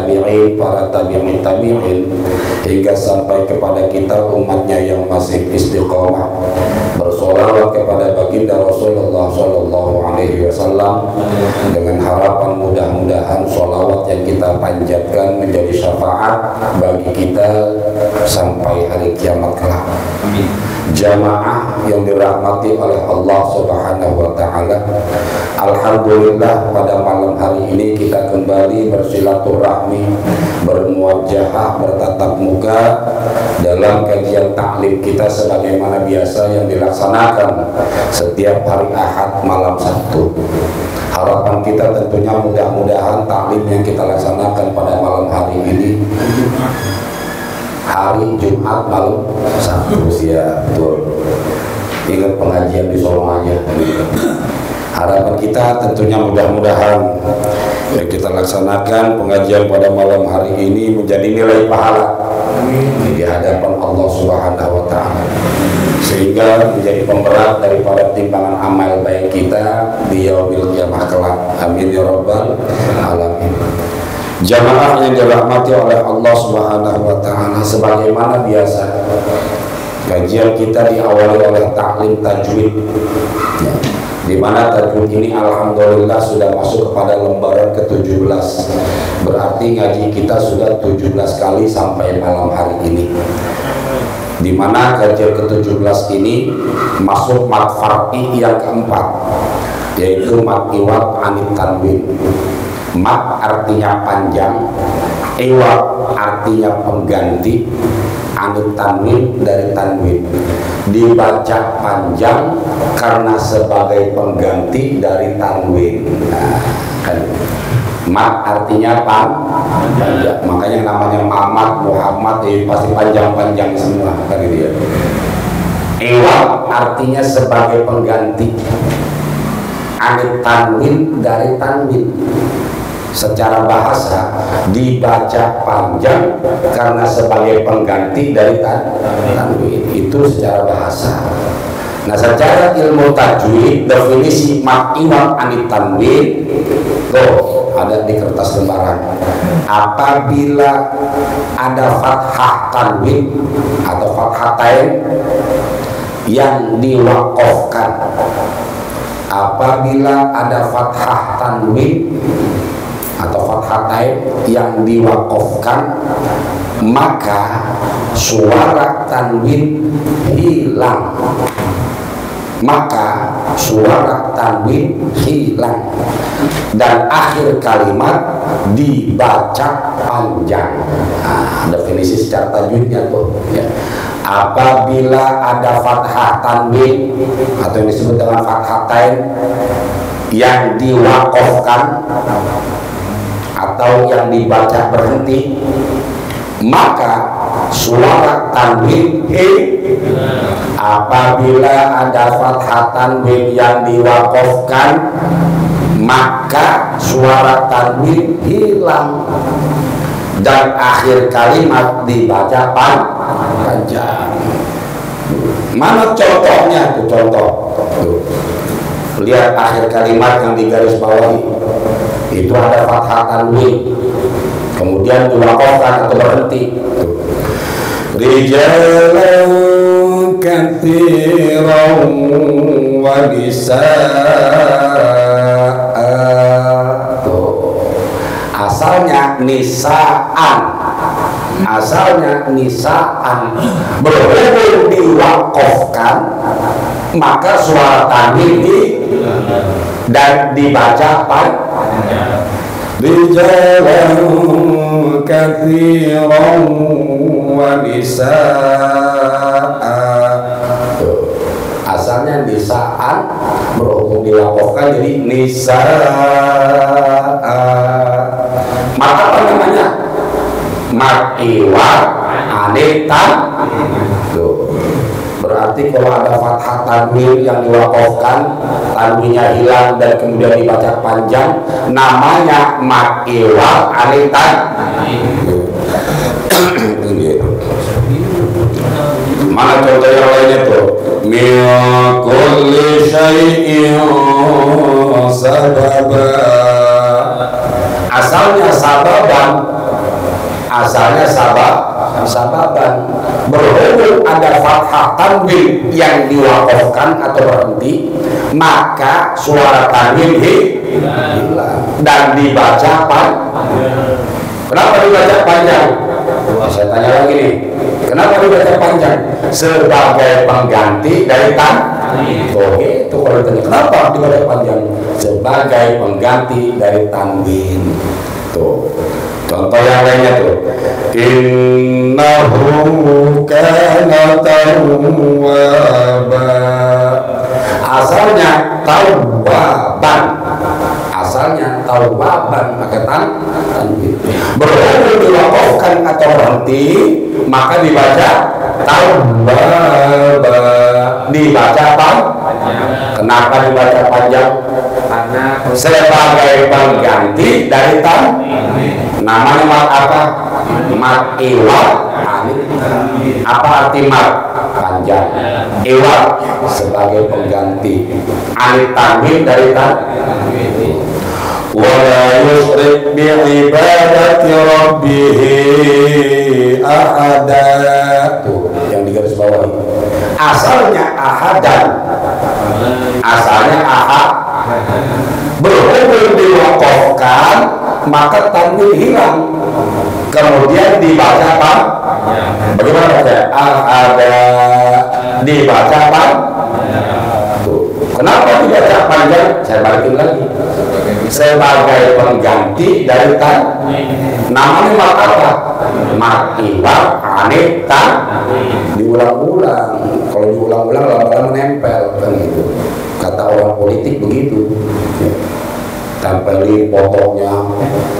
tabi'in, para tabi'in tabi'in, hingga sampai kepada kita umatnya yang masih istiqomah, bersolawat kepada baginda Rasulullah Sallallahu Alaihi Wasallam, dengan harapan mudah-mudahan solawat yang kita panjatkan menjadi syafaat bagi kita sampai hari kiamat kelak. Jamaah yang dirahmati oleh Allah Subhanahu wa Ta'ala, alhamdulillah pada malam hari ini kita kembali bersilaturahmi, bermuajahah, bertatap muka dalam kajian taklim kita sebagaimana biasa yang dilaksanakan setiap hari Ahad malam Sabtu. Harapan kita tentunya mudah-mudahan taklim yang kita laksanakan pada malam hari ini hari Jumat malam Sabtu, ya betul. Ingat pengajian di Solo aja. Harapan kita tentunya mudah-mudahan yang kita laksanakan pengajian pada malam hari ini menjadi nilai pahala di hadapan Allah Subhanahu wa Ta'ala, sehingga menjadi pemberat daripada timbangan amal baik kita di yaumil qiyamah kelak. Amin ya rabbal alamin. Jamaah yang dirahmati oleh Allah Subhanahu wa Ta'ala, sebagaimana biasa kajian kita diawali oleh taklim tajwid, di mana tajwid ini alhamdulillah sudah masuk kepada lembaran ke-17. Berarti ngaji kita sudah 17 kali sampai malam hari ini, di mana kajian ke-17 ini masuk mat far'i yang keempat, yaitu mat iwad anit tanwin. Mat artinya panjang, iwad artinya pengganti, anit tanwin dari tanwin, dibaca panjang karena sebagai pengganti dari tanwin. Nah, kan mat artinya panjang, makanya namanya Muhammad, Muhammad pasti panjang-panjang semua kan gitu ya. Iwad artinya sebagai pengganti, anit tanwin dari tanwin. Secara bahasa dibaca panjang karena sebagai pengganti dari tanwin, itu secara bahasa. Nah, secara ilmu tajwid definisi mat iwad anit tanwin tuh ada di kertas lembaran. Apabila ada fathah tanwin atau fathatain yang diwakofkan, apabila ada fathah tanwin atau fathatain yang diwakofkan, maka suara tanwin hilang. Maka suara tanwin hilang dan akhir kalimat dibaca panjang. Nah, definisi secara tajwidnya tuh ya. Apabila ada fathah tanwin atau yang disebut dengan fathatain yang diwakofkan atau yang dibaca berhenti, maka suara tanwin apabila ada fathah tanwin yang diwakofkan, maka suara tanwin hilang dan akhir kalimat dibaca panjang. Mana contohnya tuh? Contoh tuh. Lihat akhir kalimat yang digaris bawahi, itu ada fathah tanwin kemudian diwakofkan atau berhenti. Rijalan katsiran wa nisaa. Asalnya nisaan, berhubung diwakofkan maka suara tanwin dan dibaca panjang. Rijalan katsiran wa nisaa. Asalnya nisaan, berhubung diwakofkan jadi nisaa. Maka apa namanya? Mat iwad anit tanwin. Berarti kalau ada fathah tanwin yang diwakofkan, tanwinnya hilang dan kemudian dibaca panjang, namanya mat iwad anit tanwin. Mana contoh yang lainnya tuh? Min kulli syai'in sababa. Asalnya sababan, asalnya sababan. Berhubung ada fathah tanwin yang diwakafkan atau berhenti, maka suara tanwin hilang dan dibaca panjang. Kenapa dibaca panjang? Saya tanya lagi nih, kenapa dibaca panjang? Sebagai pengganti dari tanwin. Oke, itu kalau ditanya kenapa dibaca panjang? Sebagai pengganti dari tanwin. Tuh. Contoh yang lainnya tuh, innahu kana tawwaba. Asalnya tawwaban, pakai tanwin. Berhubung diwakafkan atau berhenti, maka dibaca tawwaba. Dibaca panjang. Kenapa dibaca panjang? Karena sebagai pengganti dari tanwin. Namanya mat apa? Mat iwat. Apa arti mat? Panjang. Iwat sebagai pengganti. Anit tanwin dari tanwin. Wala yusyrik bi'ibadati rabbih ahada. Tuh, yang digaris bawahi. Asalnya ahadan. Ahad. Berhubung diwakafkan, maka tanwin hilang. Kemudian dibaca apa? Bagaimana baca? Ada dibaca apa? Kenapa dibaca panjang? Saya balikin lagi. Sebagai pengganti dari tanwin. Namanya mat apa? Mat iwat anit tanwin. Diulang-ulang. Kalau diulang-ulang lama-lama menempel kan gitu. Kata orang politik begitu. Tempelin fotonya,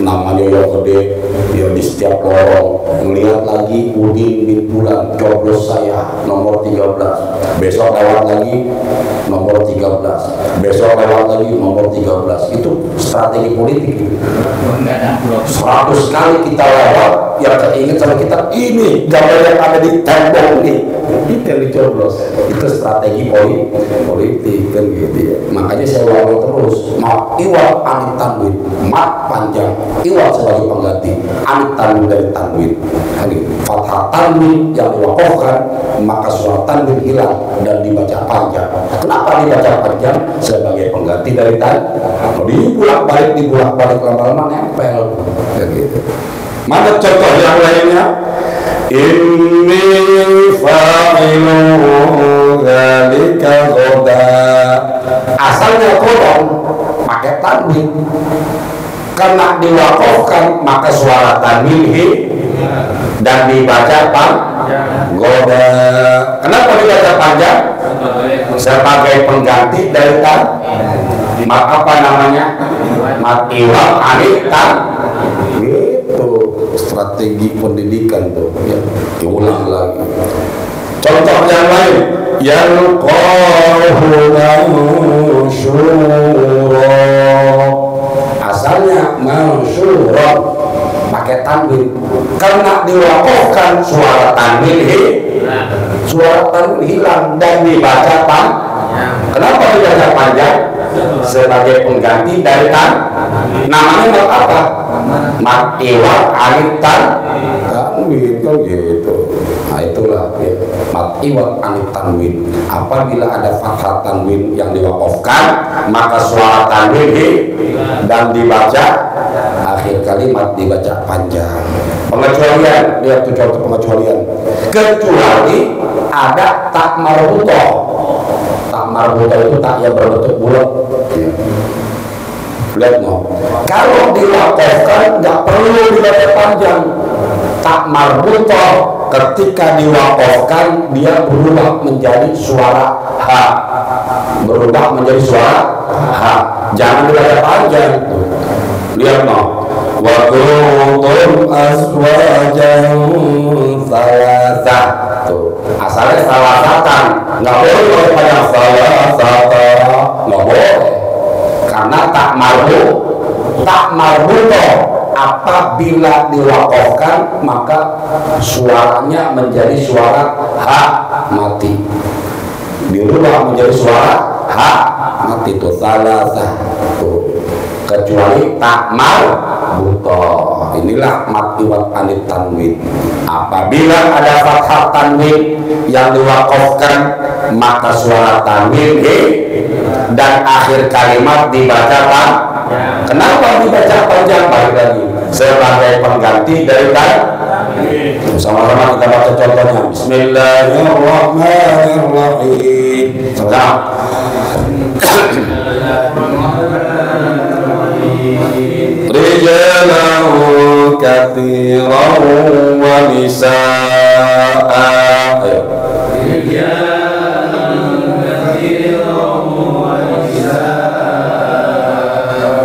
namanya yang gede, ya di setiap lorong. Melihat lagi Udin bin Bulan, coblos saya nomor 13. Besok lewat lagi nomor 13. Besok lewat lagi nomor 13. Itu strategi politik. 100 kali kita lewat, yang keinget sama kita ini gambar yang ada di tembok nih. Itu yang dicoblos. Itu strategi politik kan gitu ya. Makanya saya ulang terus. Mat iwat anit tanwin, mat panjang, iwat sebagai pengganti, anit tanwin dari tanwin. Fathah tanwin yang diwakafkan, maka suara tanwin hilang dan dibaca panjang. Kenapa dibaca panjang? Sebagai pengganti dari tanwin. Dibulak-balik lama-lama nempel. Gitu. Mana contoh yang lainnya? Inni fa'ilu dzalika ghadan. Asalnya qadam pakai tanwin. Karena diwakafkan maka suara tanwin dan dibaca panjang. Ghadan. Kenapa dibaca panjang? Sebagai pengganti dari tanwin. Mat apa namanya? Mat iwat anit tanwin. Gitu strategi pendidikan tuh ya. Diulang lagi. Contoh yang lain, yang mansyura. Asalnya mansyura pakai tanwin. Karena diwakafkan suara tanwin hilang dan dibaca panjang. Kenapa dibaca panjang? Sebagai pengganti dari tanwin. Namanya mat apa? Mat iwat anit tanwin kan gitu. Nah itulah ya. Mat iwat anit tanwin. Apabila ada fathah tanwin yang diwakafkan, maka suara tanwin dan dibaca akhir kalimat dibaca panjang. Pengecualian, lihat tuh contoh pengecualian. Kecuali ada tak marbutoh. Tak marbutoh itu tak yang berbentuk bulat. Ya. Lihat no. Kalau diwakafkan nggak perlu dibaca panjang. Tak marbutoh ketika diwakafkan dia berubah menjadi suara h. Jangan dibaca panjang. Lihat no. Wa kuntum azwajan salasah. Tuh. Asalnya salasatan. Nggak boleh dibaca panjang salasata. Nggak boleh. Karena tak marbutoh apabila diwakafkan maka suaranya menjadi suara h mati, dirubah menjadi suara h mati itu salah satu. Kecuali tak buta. Inilah mat iwat anit tanwin. Apabila ada fathah tanwin yang diwakafkan, maka suara tanwin dan akhir kalimat dibaca pan. Kenapa dibaca panjang? Balik lagi sebagai pengganti dari tanwin. Sama-sama kita baca contohnya. Bismillahirrahmanirrahim. Rijalan katsiran wa nisaa'a.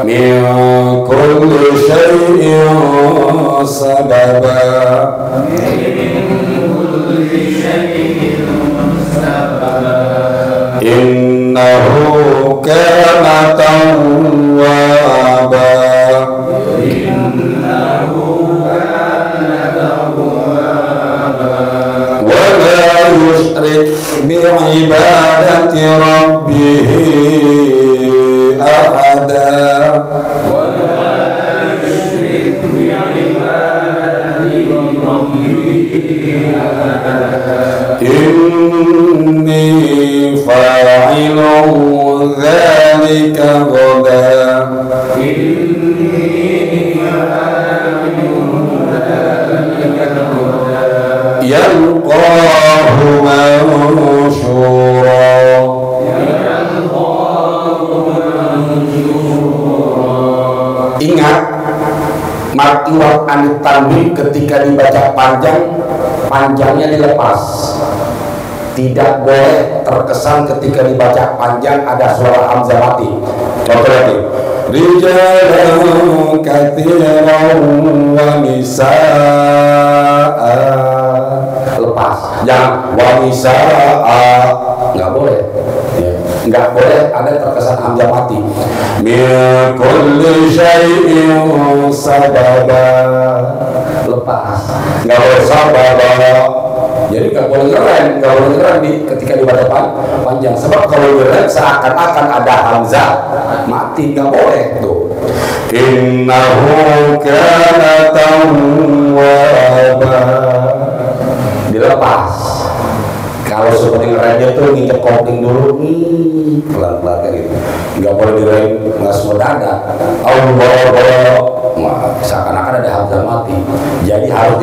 Min kulli syai'in sababa. Innahu kana tawwaba. Wa la yushrik bi'ibadati rabbih ahada. Inni fa'ilun dzalika ghadan. Yalqahu manshura. Ingat, mat iwat anit tanwin ketika dibaca panjang, panjangnya dilepas. Tidak boleh terkesan ketika dibaca panjang ada suara hamzah mati. Contoh lagi. Rijalan katsiran wa nisaa'a. Lepas. Jangan wa nisaa'a. Enggak boleh. Enggak boleh ada terkesan hamzah mati. Min kulli syai'in sababa. Lepas. Enggak boleh sababa. Jadi nggak boleh ngeren, ketika dibaca panjang. Sebab kalau ngeren seakan-akan ada hamzah mati, nggak boleh tuh. Innahu kana tawwaba. Dilepas. Kalau seperti ngerennya tuh nginjek kopling dulu, pelan-pelan kayak gitu. Nggak boleh ngeren, nggak semua dada. Allah, seakan-akan ada hamzah mati. Jadi harus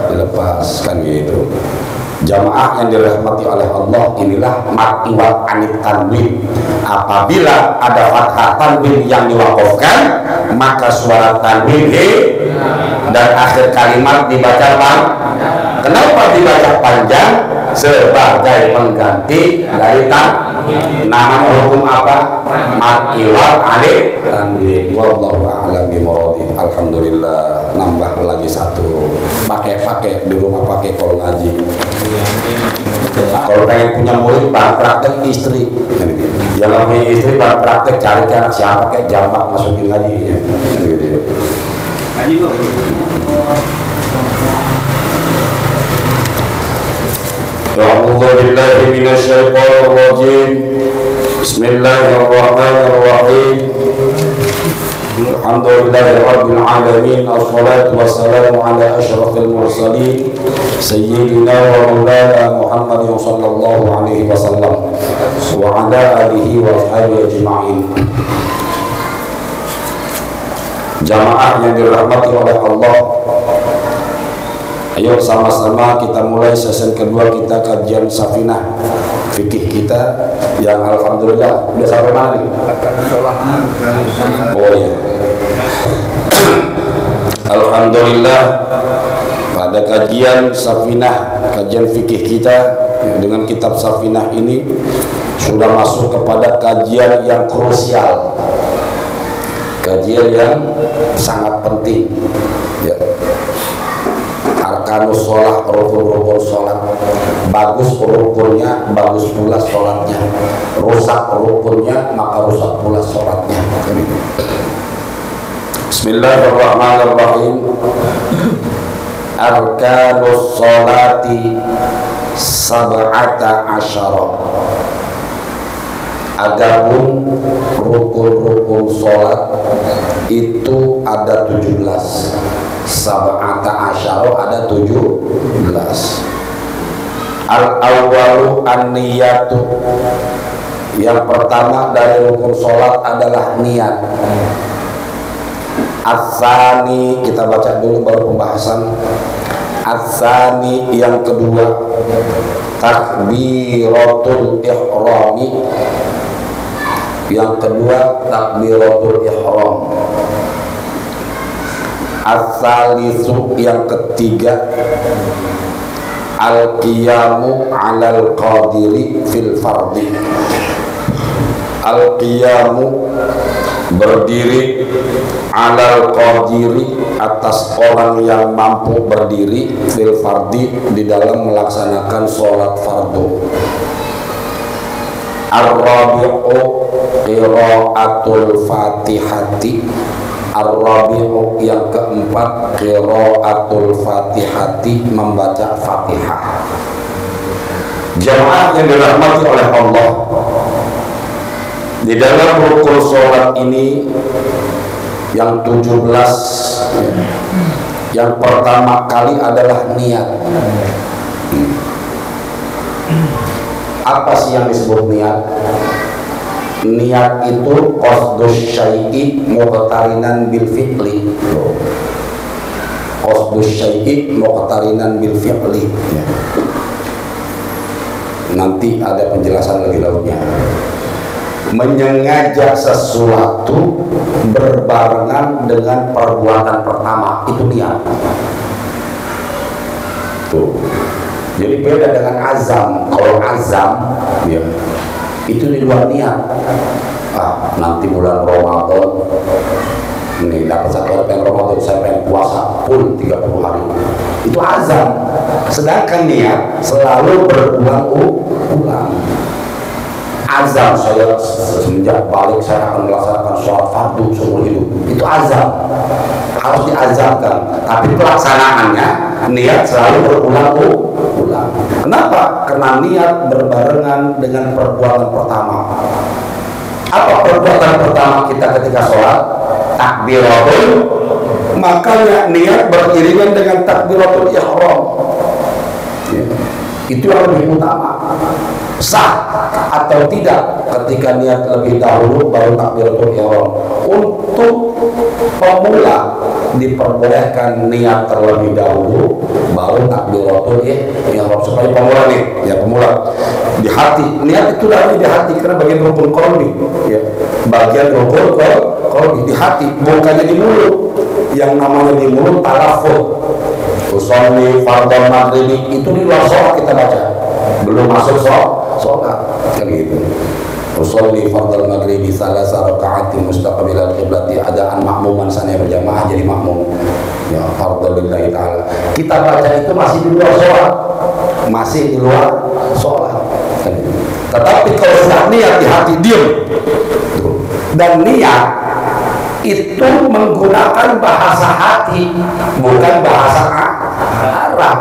dilepaskan gitu. Jamaah yang dirahmati oleh Allah, inilah mat iwat anit tanwin. Apabila ada fathah tanwin yang diwakafkan, maka suara tanwin dan akhir kalimat dibaca panjang. Kenapa dibaca panjang? Sebagai pengganti dari tanwin. Nama hukum apa? Mat iwat anit tanwin. Wallahu a'lam bishawab. Alhamdulillah, nambah lagi satu. Pakai di rumah, pakai kalau ngaji. Kalau pengen punya murid, bahan praktek istri. Yang nggak punya istri, bahan praktek cari anak siapa kayak jambak masukin ngaji. Ngaji kok. A'udzu billahi minasyaitonir rajim. Bismillahirrahmanirrahim. Alhamdulillahirabbil alamin. Wassalatu wassalamu ala asyrafil mursalin sayyidina wa maulana Muhammadin sallallahu alaihi wasallam wa ala alihi wa sahbihi ajma'in. Jamaah yang dirahmati oleh Allah, ayo sama-sama kita mulai sesi kedua kita kajian Safinah fikih kita yang alhamdulillah udah sampai mana nih? Oh ya. Alhamdulillah pada kajian Safinah, kajian fikih kita dengan kitab Safinah ini sudah masuk kepada kajian yang krusial, kajian yang sangat penting ya. Arkanus sholat, rukun-rukun sholat. Bagus rukunnya, bagus pula sholatnya. Rusak rukunnya, maka rusak pula sholatnya. Bismillahirrahmanirrahim. Arkanus sholati sab'ata asyara. Adapun rukun-rukun sholat itu ada 17. Sab'ata asyara ada 17. Al-awwalu an-niyatu. Yang pertama dari rukun sholat adalah niat. Ats-tsani, kita baca dulu baru pembahasan. Ats-tsani yang kedua, takbiratul ihrami. Yang kedua takbiratul ihram. Ats-tsalisu yang ketiga, al-qiyamu 'alal qadiri fil fardhi. Al-qiyamu berdiri, 'alal qadiri atas orang yang mampu berdiri, fil fardhi di dalam melaksanakan sholat fardu. Ar-rabi'u qiraatul fatihati. Ar-rabi'u yang keempat, qiraatul fatihati, membaca Fatihah. Jamaah yang dirahmati oleh Allah, di dalam rukun sholat ini yang 17, yang pertama kali adalah niat. Apa sih yang disebut niat? Niat itu qasdus syai'i muqtarinan bil fi'li. Qasdus syai'i muqtarinan bil fi'li. Nanti ada penjelasan lebih lanjutnya. Menyengaja sesuatu berbarengan dengan perbuatan pertama, itu niat. Tuh. Jadi beda dengan azam. Kalau azam, ya, itu di luar niat. Nanti bulan Ramadan, ini dapat satu hari pengen Ramadan, saya pengen puasa full 30 hari. Itu azam. Sedangkan niat selalu berulang-ulang. Azam, saya semenjak balik saya akan melaksanakan sholat fardu seumur hidup. Itu azam, harus diazamkan. Tapi pelaksanaannya niat selalu berulang-ulang. Kenapa? Karena niat berbarengan dengan perbuatan pertama. Apa perbuatan pertama kita ketika sholat? Takbiratul. Makanya niat beriringan dengan takbiratul ihram. Itu yang lebih utama. Sah atau tidak ketika niat lebih dahulu baru takbiratul ihram. Untuk pemula diperbolehkan niat terlebih dahulu baru takbiratul ihram. Supaya pemula nih, ya pemula di hati, niat itu dari di hati karena bagian rukun qalbi, ya. Bagian rukun qalbi di hati, bukannya di mulut. Yang namanya di mulut talaffuz. Usolli fardhu maghribi itu di luar sholat kita baca, belum masuk sholat kan gitu. Usolli fardhu maghribi salasa raka'atin mustaqbilal qiblati, adaan makmuman sana berjamaah jadi makmum. Ya fardhu lillahi ta'ala. Kita baca itu masih di luar sholat, masih di luar sholat. Kan gitu. Tetapi kalau sudah niat di hati diam. Dan niat itu menggunakan bahasa hati, bukan bahasa Arab.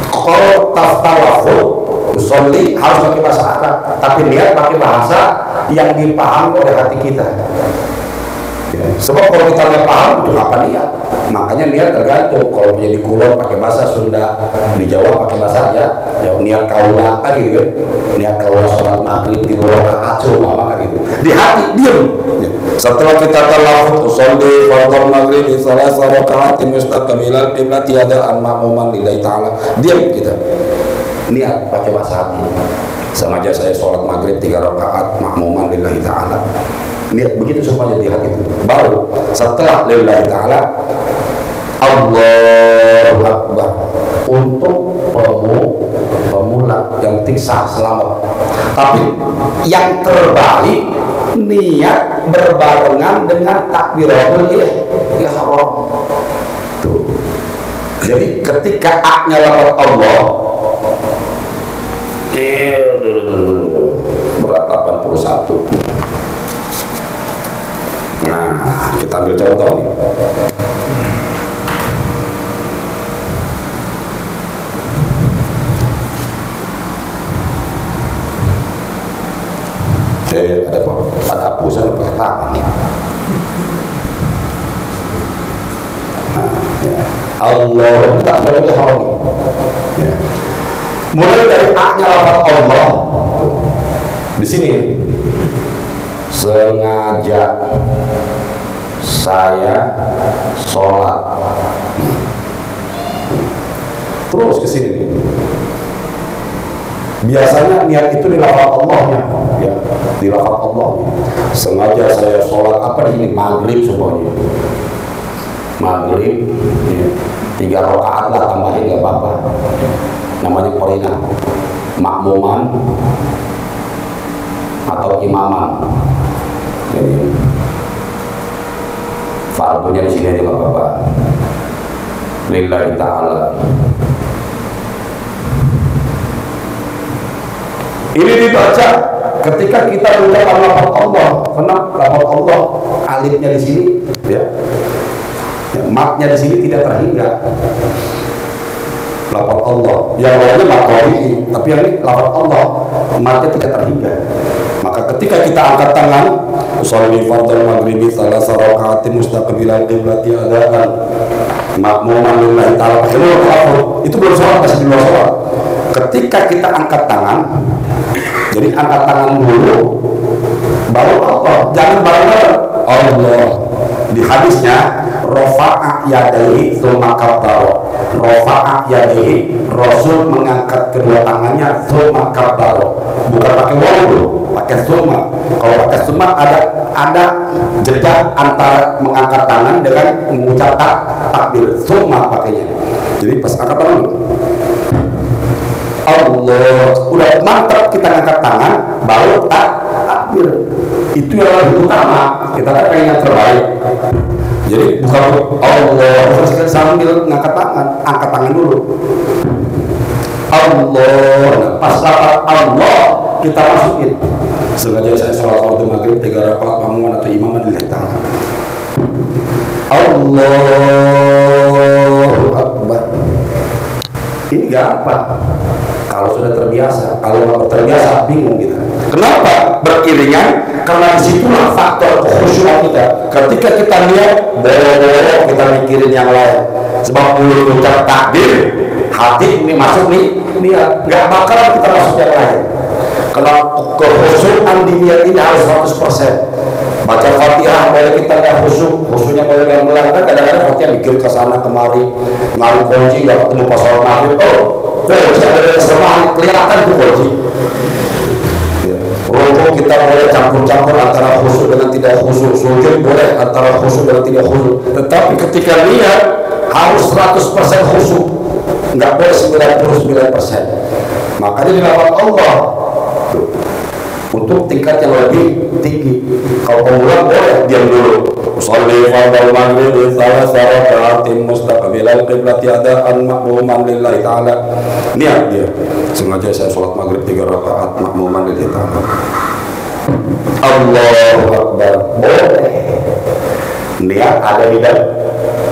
Kalau taftalaful usolli harus pakai bahasa Arab, tapi niat pakai bahasa yang dipahami oleh hati kita. Sebab kalau kita nggak paham itu apa niat, makanya niat tergantung. Kalau menjadi kulon pakai bahasa Sunda, di Jawa pakai bahasa ya niat kaula kan gitu, niat kaula sholat maghrib di rakaat cuma kan gitu. Di hati diam. Setelah kita talafut usolli fardhu maghrib salasa raka'atin mustaqbilal qiblati adaan makmuman lillahi ta'ala, diam kita. Niat pakai bahasa hati. Sengaja saya sholat maghrib 3 rakaat makmuman lillahi ta'ala. Niat begitu semuanya di hati itu. Baru setelah lillahi ta'ala Allahu Akbar untuk pemula yang tiksa selamat. Tapi yang terbaik niat berbarengan dengan takbiratul ihram. Tuh. Jadi ketika A-nya lafaz Allah berat 81. Nah, kita ambil contoh nih. Ada apa? Ada hapusan pakai tangan nih. Allah tak boleh haram. Ya. Mulai dari A-nya lafaz Allah. Di sini sengaja saya sholat. Terus ke sini. Biasanya niat itu di lafaz Allahnya, ya, di lafaz Allahnya. Sengaja saya sholat apa di sini? Maghrib semuanya. Maghrib, ya. 3 rakaat lah tambahin nggak apa-apa. Namanya korina, makmuman atau imaman. Jadi, fardunya di sini aja nggak apa-apa. Lillahi ta'ala. Ini dibaca ketika kita mengucapkan lafaz Allah. Karena lafaz Allah alifnya di sini, ya, matnya di sini tidak terhingga. Lafaz Allah, yang lainnya matnya, tapi yang ini lafaz Allah, matnya tidak terhingga. Maka ketika kita angkat tangan, usolli fardhal maghribi thalatha raka'atin mustaqbilal qiblati adaan makmuman lillahi ta'ala. Itu belum sholat, masih di luar sholat. Ketika kita angkat tangan, jadi angkat tangan dulu, baru Allah, jangan bareng-bareng Allah. Di hadisnya, rofa'a yadaihi tsumma kabbara. Rofa'a yadaihi, Rasul mengangkat kedua tangannya tsumma kabbara. Bukan pakai wawu, pakai tsumma. Kalau pakai tsumma ada jeda antara mengangkat tangan dengan mengucap takbir. Tsumma pakainya. Jadi pas angkat tangan Allah, udah mantap kita angkat tangan, baru takbir. Itu yang lebih utama. Kita kan pengen yang terbaik. Jadi bukan Allah, sambil ngangkat tangan, angkat tangan dulu. Allah, pas Allah kita masukin. Sengaja saya sholat fardhu maghrib 3 rakaat makmuman atau imaman lillahi ta'ala. Allahu Akbar. Ini gampang. Kalau sudah terbiasa, kalau nggak terbiasa bingung kita. Kenapa beriringan? Karena disitulah faktor kekhusyuan kita. Ketika kita lihat, boleh kita mikirin yang lain. Sebab mulut ucap takbir, hati ini masuk nih, niat. Nggak bakal kita masuk yang lain. Karena kekhusyuan di niat ini harus 100%. Baca Fatihah boleh kita nggak khusyuk, khusyuknya boleh nggak melanggar. Kadang-kadang Fatihah mikir ke sana kemari, ngaruh kunci nggak ketemu pas sholat maghrib. Kunci ada semangat kelihatan tuh kunci. Rukuk kita boleh campur-campur antara khusyuk dengan tidak khusyuk, sujud boleh antara khusyuk dengan tidak khusyuk. Tetapi ketika niat harus 100% khusyuk, nggak boleh 99%. Makanya di lafaz Allah untuk tingkat yang lebih tinggi. Kalau pemula boleh diam dulu. Sholli fardhal maghribi thalatha raka'atin mustaqbilal qiblati adaan makmuman lillahi ta'ala. Niat dia. Sengaja saya sholat maghrib 3 rakaat makmuman lillahi ta'ala. Allahu Akbar. Boleh. Niat ada di dalam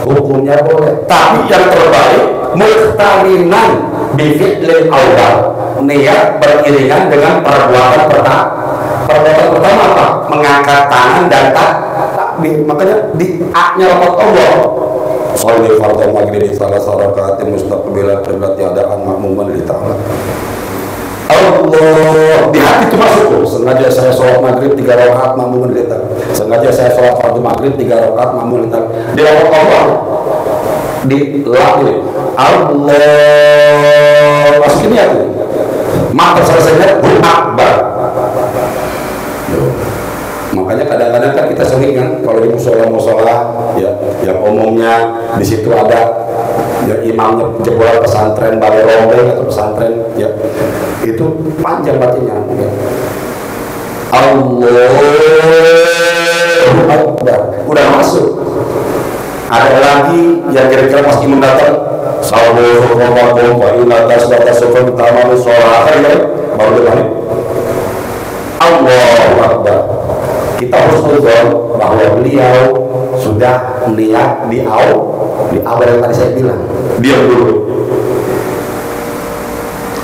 hukumnya boleh. Tapi yang terbaik muqtarinan bi fi'lil awal. Niat beriringan dengan perbuatan pertama. Perbuatan pertama apa? Mengangkat tangan dan takbir. Makanya di A-nya lafaz Allah. Sholli fardhal maghribi thalatha raka'atin mustaqbilal qiblati adaan makmuman lillahi ta'ala. Allah, di hati itu masuk tuh. Sengaja saya sholat maghrib 3 rakaat makmuman lillahi ta'ala. Sengaja saya sholat fardhu maghrib 3 rakaat makmuman lillahi ta'ala. Di lafaz Allah. Di ini Allah masukin niat tuh. Maka selesainya Akbar. Makanya kadang-kadang kan kita sering kan kalau di musola ya, yang umumnya di situ ada ya, imamnya jebolan pesantren balai rombeng atau pesantren ya, itu panjang bacanya ya. Allahu Akbar udah masuk. Ada lagi yang kira-kira pasti mendatang sallallahu alaihi wa sallam tamam sholat ya baru balik. Allahu Akbar. Kita harus tahu bahwa beliau sudah niat di awal yang tadi saya bilang. Diam dulu.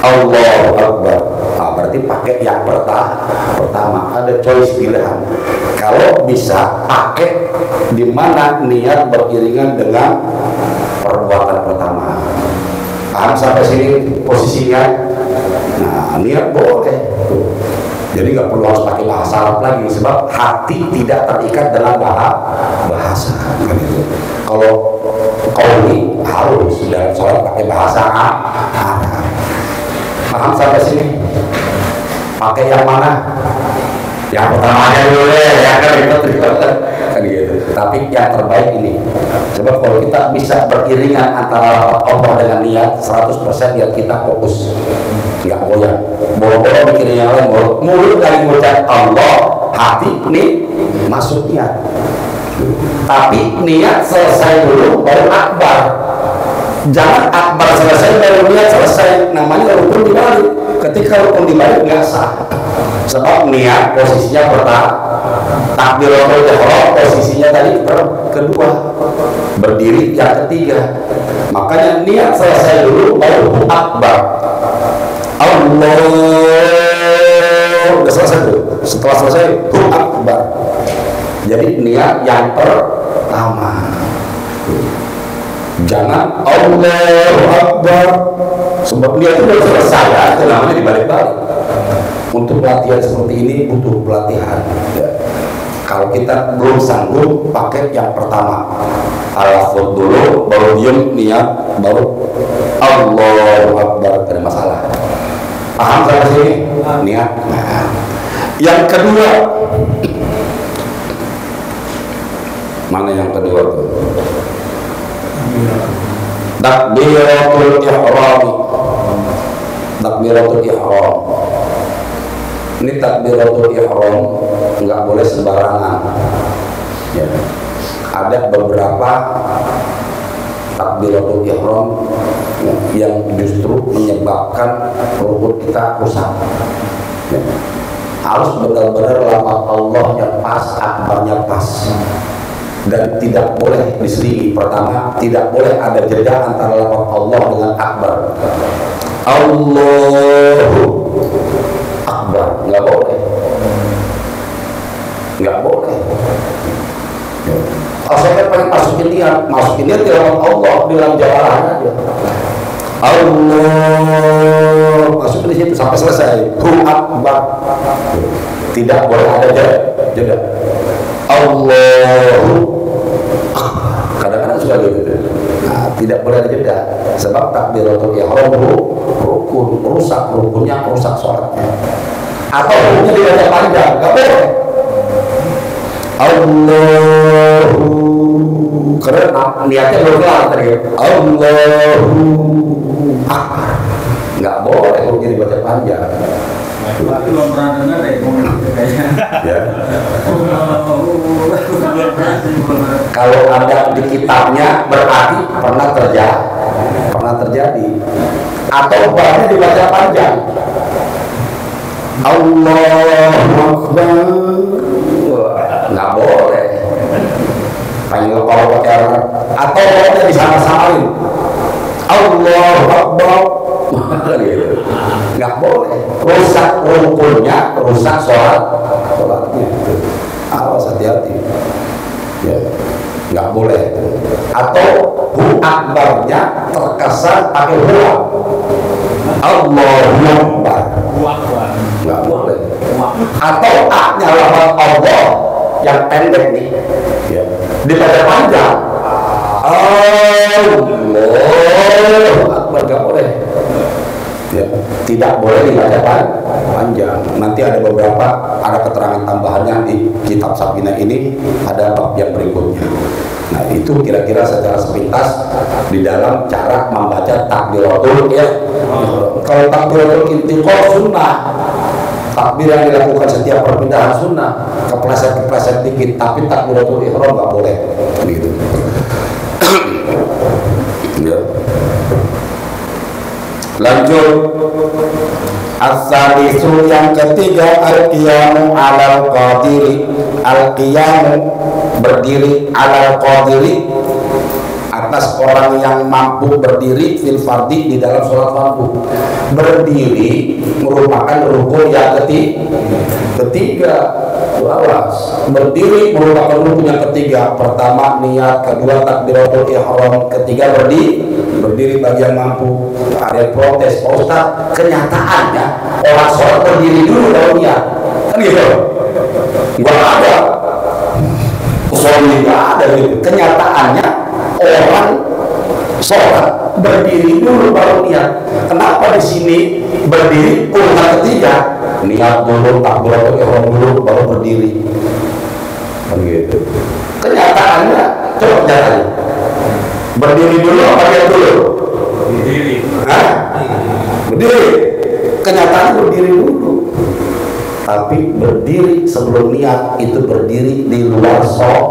Allahu Akbar. Nah, berarti pakai yang pertama ada choice pilihan. Kalau bisa pakai di mana niat beriringan dengan perbuatan Paham sampai sini posisinya? Nah, niat boleh. Jadi nggak perlu harus pakai bahasa Arab lagi, sebab hati tidak terikat dengan bahasa. Kalau qauli harus dalam sholat pakai bahasa Arab. Paham sampai sini? Pakai yang mana? Yang pertamanya dulu ya kan gitu. Tapi yang terbaik ini. Sebab kalau kita bisa beriringan antara Allah dengan niat 100%, niat kita fokus. Enggak goyang. Boro-boro mikirin yang lain, mulut dari mengucap Allah, hati nih masuk niat. Tapi niat selesai dulu baru akbar. Jangan akbar selesai baru niat selesai. Namanya rukun dibalik. Ketika rukun dibalik nggak sah. Sebab niat posisinya pertama, takbiratul ihram posisinya tadi kedua, berdiri yang ketiga. Makanya niat selesai dulu baru akbar. Allah udah selesai tuh. Setelah selesai akbar. Jadi niat yang pertama. Jangan Allahu Akbar. Sebab niat itu udah selesai ya, itu namanya dibalik-balik. Untuk pelatihan seperti ini butuh pelatihan ya. Kalau kita belum sanggup, pakai yang pertama al-lafz dulu, baru diem, niat, baru Allahu Akbar, ada masalah. Paham sampai sini? Niat. Nah, yang kedua, mana yang kedua tuh? Takbiratul ihram. Takbiratul ihram. Ini takbiratul ihram nggak boleh sembarangan. Ya. Ada beberapa takbiratul ihram yang justru menyebabkan rukun kita rusak. Ya. Harus benar-benar lafaz Allahnya pas, akbarnya pas. Dan tidak boleh diselingi. Pertama, tidak boleh ada jeda antara lafaz Allah dengan akbar. Allahu akbar, nggak boleh, nggak boleh. Asalnya paling masukin niat di lafaz Allah di dalam jawarahan aja. Allah, masukin di situ sampai selesai. Hu akbar, tidak boleh ada jeda. Allahu, kadang-kadang suka gitu. Nah, tidak boleh ada jeda, sebab takbiratul ihram rukun, rusak rukunnya, rusak sholatnya. Atau rukunnya dibaca panjang, nggak boleh. Allahu, karena niatnya belum kelar tadi. Allahu akbar, nggak boleh rukunnya dibaca panjang. Tapi belum pernah dengar deh Ya. Kalau ada di kitabnya berarti pernah terjadi. Atau bahkan dibaca panjang. Allahu Akbar. Nggak boleh. Panggil kalau pakai orang. Atau boleh disama-samain. Allahu Akbar. Gitu. Nggak boleh, rusak rukunnya, rusak sholatnya. Awas, hati-hati ya, nggak boleh. Atau hu akbarnya terkesan pakai huwa, Allahu Akbar, nggak boleh. Atau a-nya lafaz Allah yang pendek nih ya, dibaca panjang, Allahu Akbar, nggak boleh. Ya, tidak boleh dibaca panjang. Nanti ada keterangan tambahannya di kitab Safinah ini, ada bab yang berikutnya. Nah, itu kira-kira secara sepintas di dalam cara membaca takbiratul ihram. Kalau takbiratul intiqal sunnah, takbir yang dilakukan setiap perpindahan sunnah, kepleset dikit, tapi takbiratul ihram nggak boleh gitu. Ya. Lanjut, as-salisu yang ketiga, al-qiyamu alal qadiri. Al-qiyamu berdiri alal qadiri atas orang yang mampu berdiri fil fardi di dalam sholat fardu. Berdiri merupakan rukun yang ketiga. Awas, berdiri merupakan rukun yang ketiga. Pertama niat, kedua takbiratul ihram, ketiga berdiri. berdiri bagi yang mampu. Ada yang protes, Pak Ustaz, kenyataannya orang sholat berdiri dulu kalau niat, kan gitu? Nggak ada, soalnya nggak ada gitu. Kenyataannya orang sholat berdiri dulu baru niat. Kenapa di sini berdiri urutan ketiga? Niat dulu, takbiratul ihram dulu, baru berdiri. Kan gitu. Kenyataannya, coba nyatanya. Berdiri dulu apa niat dulu? Berdiri. Hah? Berdiri. Kenyataannya berdiri dulu. Tapi berdiri sebelum niat itu berdiri di luar sholat.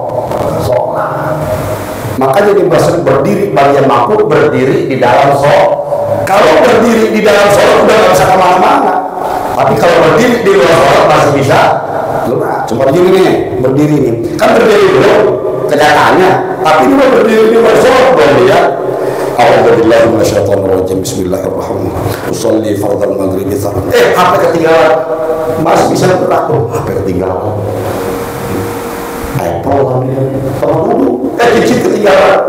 Makanya dimaksud berdiri bagian mampu, berdiri di dalam sholat. Kalau berdiri di dalam sholat udah nggak bisa kemana-mana. Tapi kalau berdiri di luar sholat masih bisa. Cuma begini nih, berdiri nih. Kan berdiri dulu kenyataannya, tapi juga berdiri di luar sholat belum ya. A'udzubillahi minasyaitonirrajim. Bismillahirrahmanirrahim. Usolli fardal maghribi tsarah. HP ketinggalan. Masih bisa gerak tuh. HP ketinggalan. Apple namanya. Tolong dulu. Cincin ketinggalan.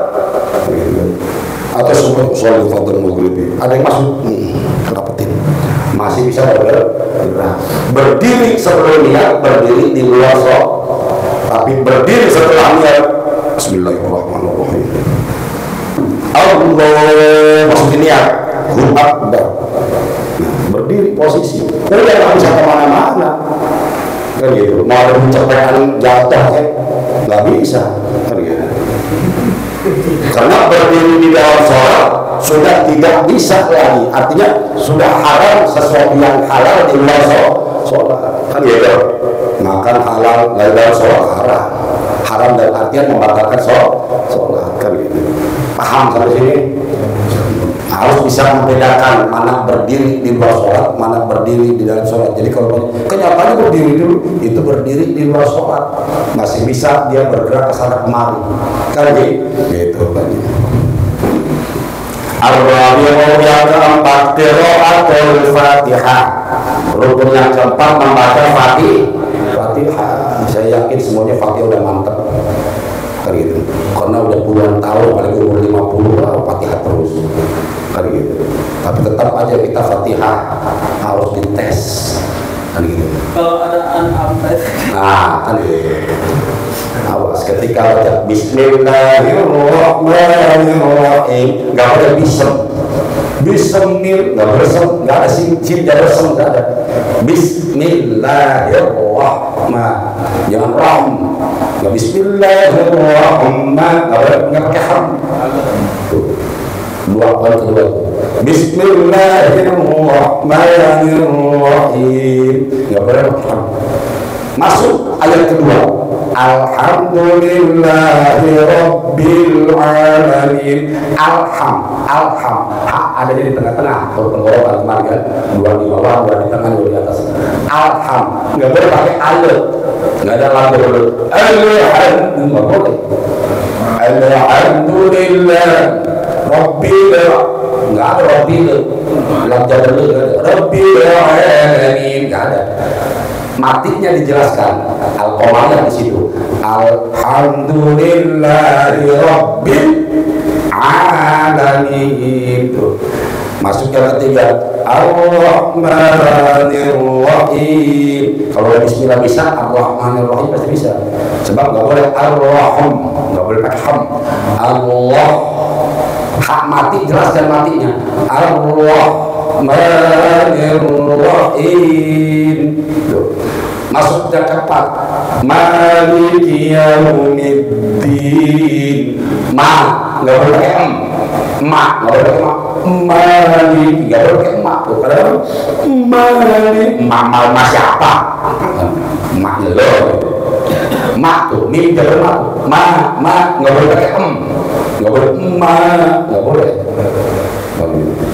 Atau semua usolli fardal maghribi. Ada yang masuk. Dapetin. Masih bisa bergerak. Berdiri sebelum niat, berdiri di luar sholat. Tapi berdiri setelah niat. Bismillahirrahmanirrahim. Allah maksudnya niat. Akbar. Berdiri posisi. Udah nggak bisa kemana-mana. Kan gitu. Mau ada pencapean jatuh kan? Nggak bisa. Kan gitu. Karena berdiri di dalam sholat sudah tidak bisa lagi. Artinya sudah haram sesuatu yang halal di luar sholat. Kan gitu. Makan halal dari dalam sholat haram. Haram dan artian membatalkan sholat. Kan gitu. Paham sampai sini? Harus bisa membedakan mana berdiri di luar sholat, mana berdiri di dalam sholat. Jadi kalau kenyataannya berdiri dulu, itu berdiri di luar sholat, masih bisa dia bergerak ke sana kemari. Kan gitu kan. Ar-rabi'u yang keempat, qira'atul Fatihah. Rukun yang keempat membaca Fatihah. Saya yakin semuanya Fatihah udah mantap. Gitu. Karena udah puluhan tahun, paling umur 50 lah Fatihah terus kan gitu. Tapi tetap aja kita Fatihah harus dites kan gitu. Kalau ada anak Nah kan gitu. Awas ketika baca Bismillahirrahmanirrahim nggak boleh Bismillah, nggak bersem, nggak ada sin, nggak bersem, nggak ada. Bismillahirrahmanirrahim, jangan ram, nggak Bismillahirrahmanirrahim, nggak pakai ham. Dua kali kedua. Bismillahirrahmanirrahim, nggak boleh pakai ham. Masuk ayat kedua. Alhamdulillahirabbil alamin. Alham ada di tengah-tengah. Kalau tenggorokan kemarin kan, dua di bawah, dua di tengah, dua di atas. Alham nggak boleh pakai alif, nggak ada lagi boleh. Nggak boleh. Alhamdulillah rabbil, nggak ada rabbil, rabbil alamin, nggak ada. Matinya dijelaskan Al-Qamariyah di situ. Alhamdulillahirabbil alamin. Masuk yang ketiga, Ar-Rahmanir-Rahim. Kalau bismillah bisa, Ar-Rahmanir-Rahim pasti bisa. Sebab nggak boleh Ar-Rahim, nggak boleh pakai ham. Allah, hak mati jelaskan matinya. Ar-Rahmanir-Rahim. Masuk yang keempat, Maliki Yaumiddin. Nggak boleh pakai em. Nggak boleh pakai Malik, nggak boleh pakai emak tuh. Padahal Malik, mal siapa? Emaknya lo. Mak tuh, mim jangan mak tuh. Nggak boleh pakai em. Nggak boleh nggak boleh.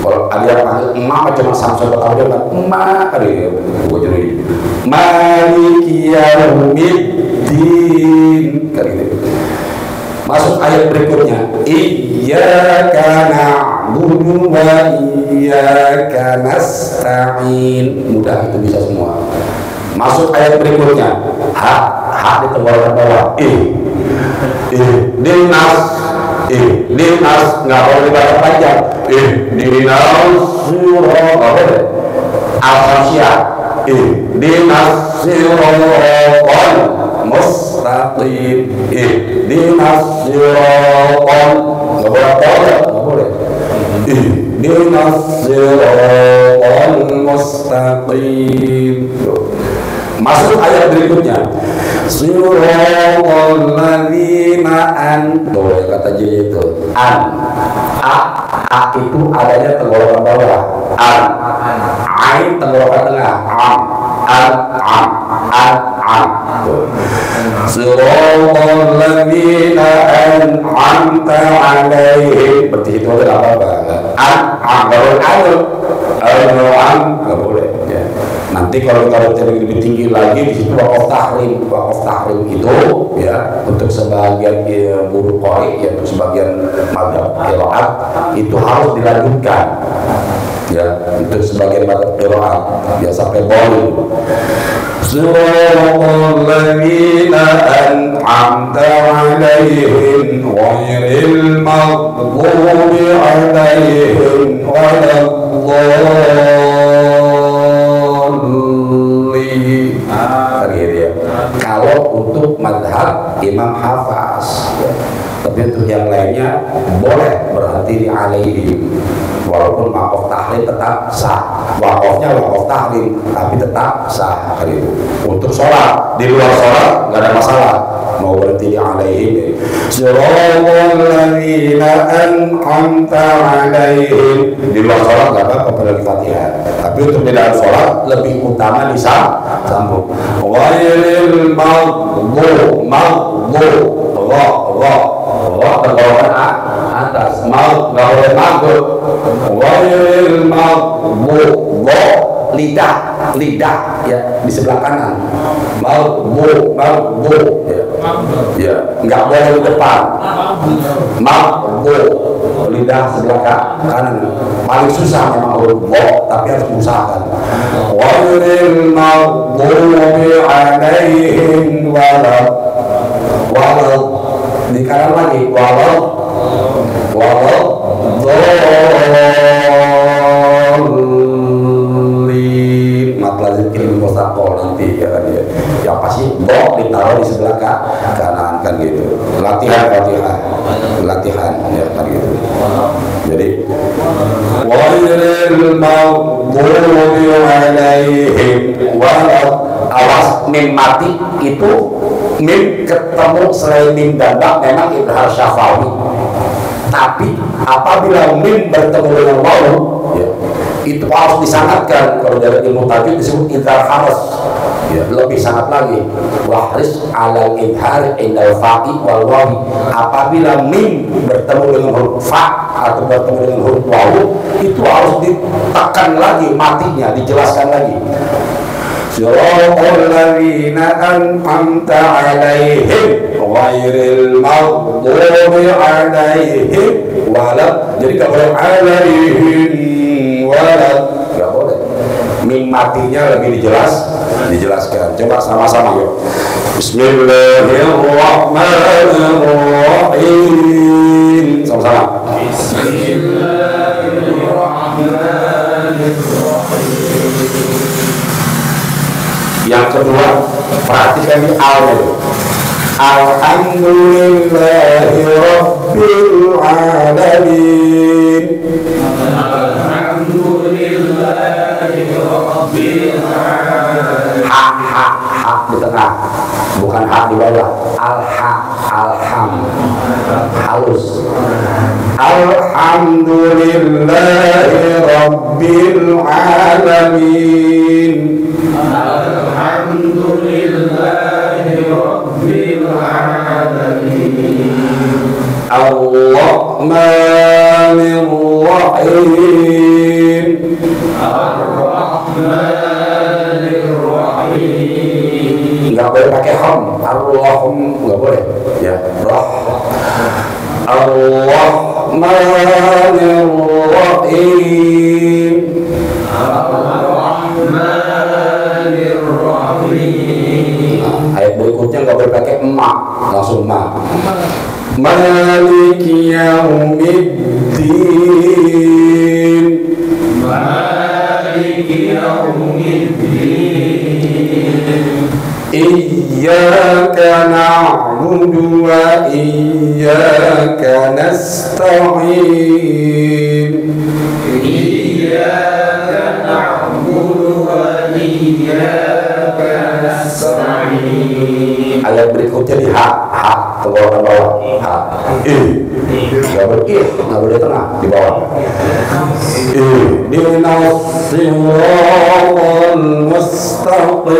Kalau ada yang panggil emak cuma Samsul atau dia kan emak ada ya gue jadi Maliki Yaumiddin kan gitu. Masuk ayat berikutnya, Iyyaka na'budu wa iyyaka nasta'in. Mudah, itu bisa semua. Masuk ayat berikutnya, hak di tenggorokan bawah, Dinas Ihdinas, nggak boleh dibaca panjang. Ihdinas siratal, nggak boleh. Al-Hamsyah. Ihdinas siratal mustaqim. Ihdinas siratal, nggak boleh tolak, nggak boleh. Ihdinas siratal mustaqim. Masuk ayat berikutnya. Siratal ladzina tuh yang kata J itu a itu adanya tenggorokan bawah, ain tenggorokan tengah, Siratal ladzina an'amta 'alaihim, berarti itu tidak apa-apa. Nggak boleh ya. Nanti kalau lebih tinggi lagi di situ wakaf tahrim itu ya untuk sebagian guru qori ya, untuk sebagian mazhab qiraat itu harus dilanjutkan ya, untuk sebagian mazhab qiraat ya sampai boleh. Siratal ladzina an'amta 'alaihim ghairil maghdubi 'alaihim waladdallin. Kalau untuk madhab Imam Hafaz ya. Tapi untuk yang lainnya boleh berhenti di alaihim, walaupun wakaf tahrim tetap sah. Wakafnya wakaf tahrim tapi tetap sah kan itu. Untuk sholat, di luar sholat nggak ada masalah mau berhenti di alaihim. Siratal ladzina an'amta 'alaihim, di luar sholat nggak apa-apa pada Fatihah. Tapi untuk di dalam sholat lebih utama disambung. Ghairil tenggorokan atas, nggak boleh maghrib. Ghairil lidah ya di sebelah kanan. Ya nggak boleh di depan. Lidah sebelah kanan paling susah memang huruf bo, tapi harus diusahakan. Ghairil maghdubi 'alaihim walad di kanan lagi walad dhalin, mat lazim ilmu mustaqol nanti ya kan ya. Yang pasti bo ditaruh di sebelah kanan kan gitu. Latihan ya kan gitu. Jadi ghairil maghdubi 'alaihim walad, awas mim mati itu mim ketemu selain mim dan ba memang idhar syafawi. Tapi apabila mim bertemu dengan wawu ya, itu harus disangatkan. Kalau dari ilmu tajwid disebut idhar haras ya, lebih sangat lagi. Wahris alal idhar indal fa'i wal wawi. Apabila mim bertemu dengan huruf fa atau bertemu dengan huruf wawu, itu harus ditekan lagi matinya, dijelaskan lagi. Siratal ladzina an'amta 'alaihim ghairil maghdubi 'alaihim walad. Jadi enggak boleh 'alaihim walad, enggak boleh. Mim matinya lebih dijelaskan. Coba sama-sama yuk. Bismillahirrahmanirrahim. Sama-sama. Bismillahirrahmanirrahim. Yang kedua, perhatikan di al-nya. Alhamdulillahi Rabbil Alamin. Alhamdulillahi Rabbil Alamin. Ha di tengah, bukan ha di bawah. Alham halus. Alhamdulillahi Rabbil Alamin. Alhamdulillahi Rabbil Alamin. Ar-Rahmanir Rahim. Ar-Rahmanir Rahim. Nggak boleh pakai ham. Ar-Rahim nggak boleh. Ya, Rah. Ar-Rahmanir Rahim. Ar-Rahmanir Rahim. Ayat berikutnya nggak boleh pakai emak, langsung emak. Maliki yaumiddin. Maliki yaumiddin. Iyyaka na'budu wa iyyaka nasta'in. Iyyaka na'budu wa iyyaka nasta'in. Ayat berikutnya di ha ke bawah ha. Nggak boleh nggak boleh tengah di bawah. Ihdinas siratal mustaqim.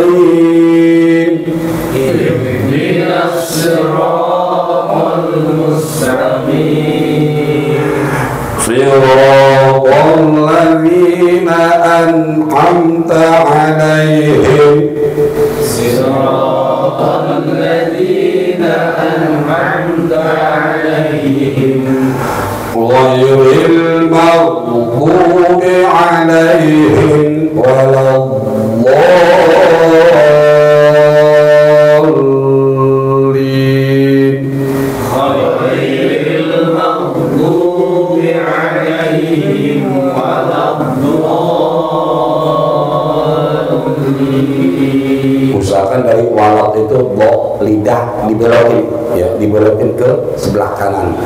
Ihdinas siratal mustaqim. Siratal ladzina an'amta 'alaihim. Siratal ladzina an'amta 'alaihim. Ghairil maghdubi 'alaihim waladdallin. Ghairil maghdubi 'alaihim waladdallin. Usahakan dari walat itu lidah dibelokin, ya, dibelokin ke sebelah kanan.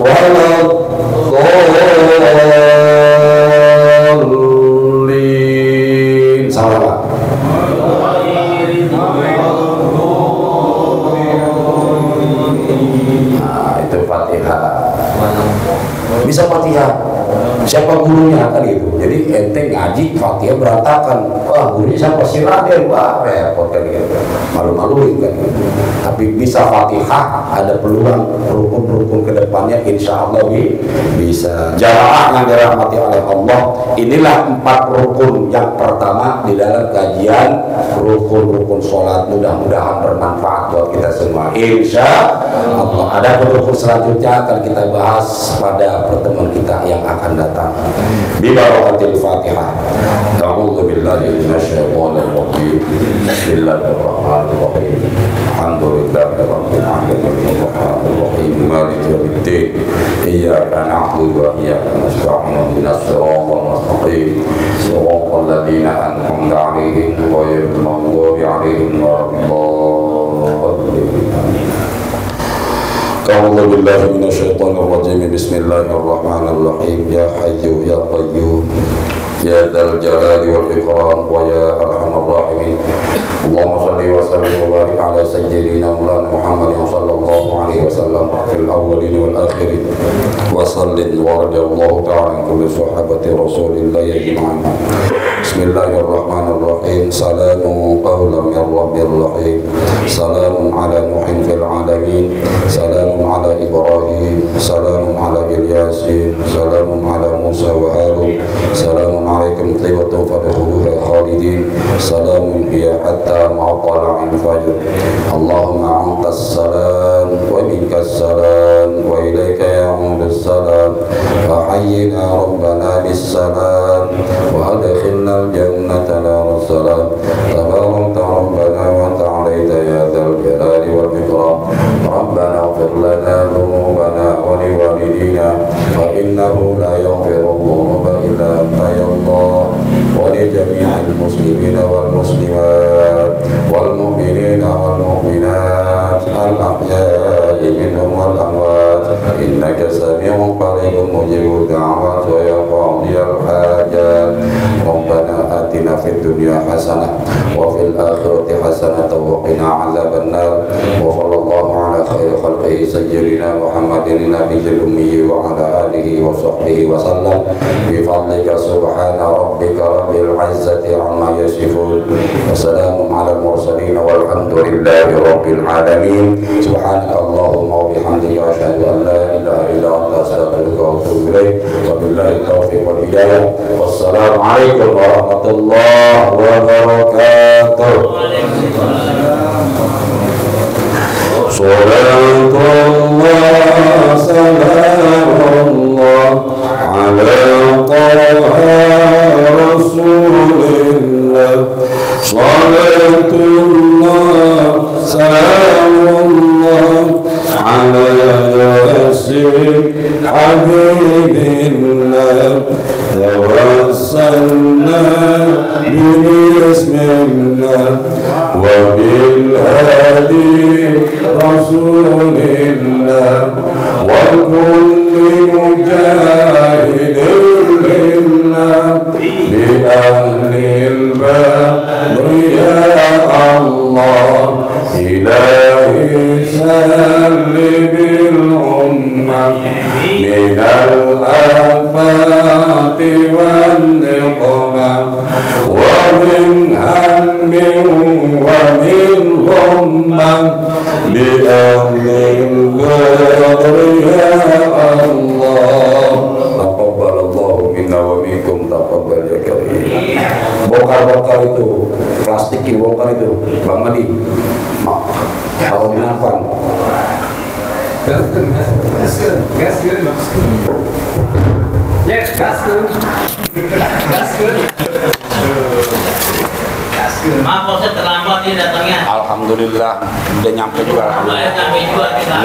Waladdallin. Salah Pak. Nah, itu Fatihah. Bisa Fatihah. Siapa gurunya kan gitu. Jadi ente ngaji Fatihah berantakan. Wah, gurunya siapa? Si Raden. Wah, repot kan gitu. Malu-maluin kan gitu. Tapi bisa Fatihah, ada peluang rukun-rukun ke depannya insya Allah bisa. Jamaah yang dirahmati oleh Allah, inilah 4 rukun yang pertama di dalam kajian rukun-rukun sholat. Mudah-mudahan bermanfaat buat kita semua insya Allah. Ada rukun selanjutnya akan kita bahas pada pertemuan kita yang akan datang. Bibarakatil Fatihah. A'udzu billahi minasyaitonir rajim. Bismillahirrahmanirrahim. Alhamdulillahi rabbil alamin. Arrahmanirrahim. Maliki yaumiddin. Iyyaka na'budu wa iyyaka nasta'in. Ihdinas siratal mustaqim. Siratal ladzina an'amta 'alaihim ghairil maghdubi 'alaihim waladdallin. A'udzu billahi minasyaitonir rajim. Bismillahirrahmanirrahim. Ya Hayyu ya Qayyum ya Dzal Jalali wal Ikram wa ya Arhamar Rahimin. Allahumma shalli wa sallim wa barik ala sayyidina Maulana Muhammadin sallallahu alaihi wasallam fil awwalin wal akhirin wa sallim wa radiyallahu ta'ala an kulli sahabati Rasulillah ajma'in. Bismillahirrahmanirrahim. Salamun qawlan min Rabbir Rahim. Salamun ala Nuhin fil alamin. Salamun ala Ibrahim. Salamun ala Ilyasin. Salamun ala Musa wa Harun. Salamun alaikum tibatan fadkhuluha khalidin. Salamun hiya hatta ma'tala'il fajr. Allahumma antas salam wa minkas salam wa ilaika ya'udus salam. Fahayyina rabbana bis salam wa adkhilna al-jannata dar salam. Tabarakta rabbana wa ta'alaita ya dzal jalali wal ikram. Rabbana ighfir lana dhunubana wa liwalidina fa innahu la yaghfiru dhunuba illa anta ya Allah. Wa li jami'il muslimina wal muslimat wal mu'minina wal mu'minat al ahya'i minhum wal amwat innaka sami'un qaribun mujibud da'wat wa ya qadiyal hajat. Rabbana atina fid dunya hasanah wa fil akhirati hasanah wa qina azaban nar. Wa sallallahu ala khairi khalqihi sayyidina Muhammadin nabiyil ummi wa ala alihi wa sahbihi wa sallam bi fadlika subhana rabbika rabbil izzati amma yasifun wa salamun ala al mursalin walhamdulillahi rabbil alamin. Subhanaka Allahumma wa bihamdika asyhadu an la ilaha illa anta astaghfiruka wa atubu ilaik. Wa billahi taufiq wal hidayah. Wassalamu alaikum warahmatullahi wabarakatuh. Salatullah salamullah ala taha rasulillah. Salatullah الآفات والنقمة ومن هم ومن غمة بأهل البدر يا الله تقبل الله منا ومنكم تقبل يا كريم. Bongkar-bongkar itu, plastikin bongkar itu, Bang Madi. Kalau menafan. Maaf Pak Ustaz, terlambat nih datangnya. Alhamdulillah udah nyampe juga. Alhamdulillah sampai juga kita.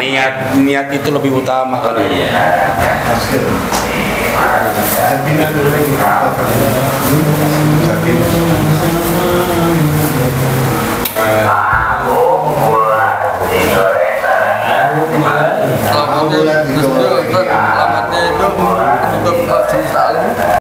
Niat itu lebih utama kan. Alhamdulillah.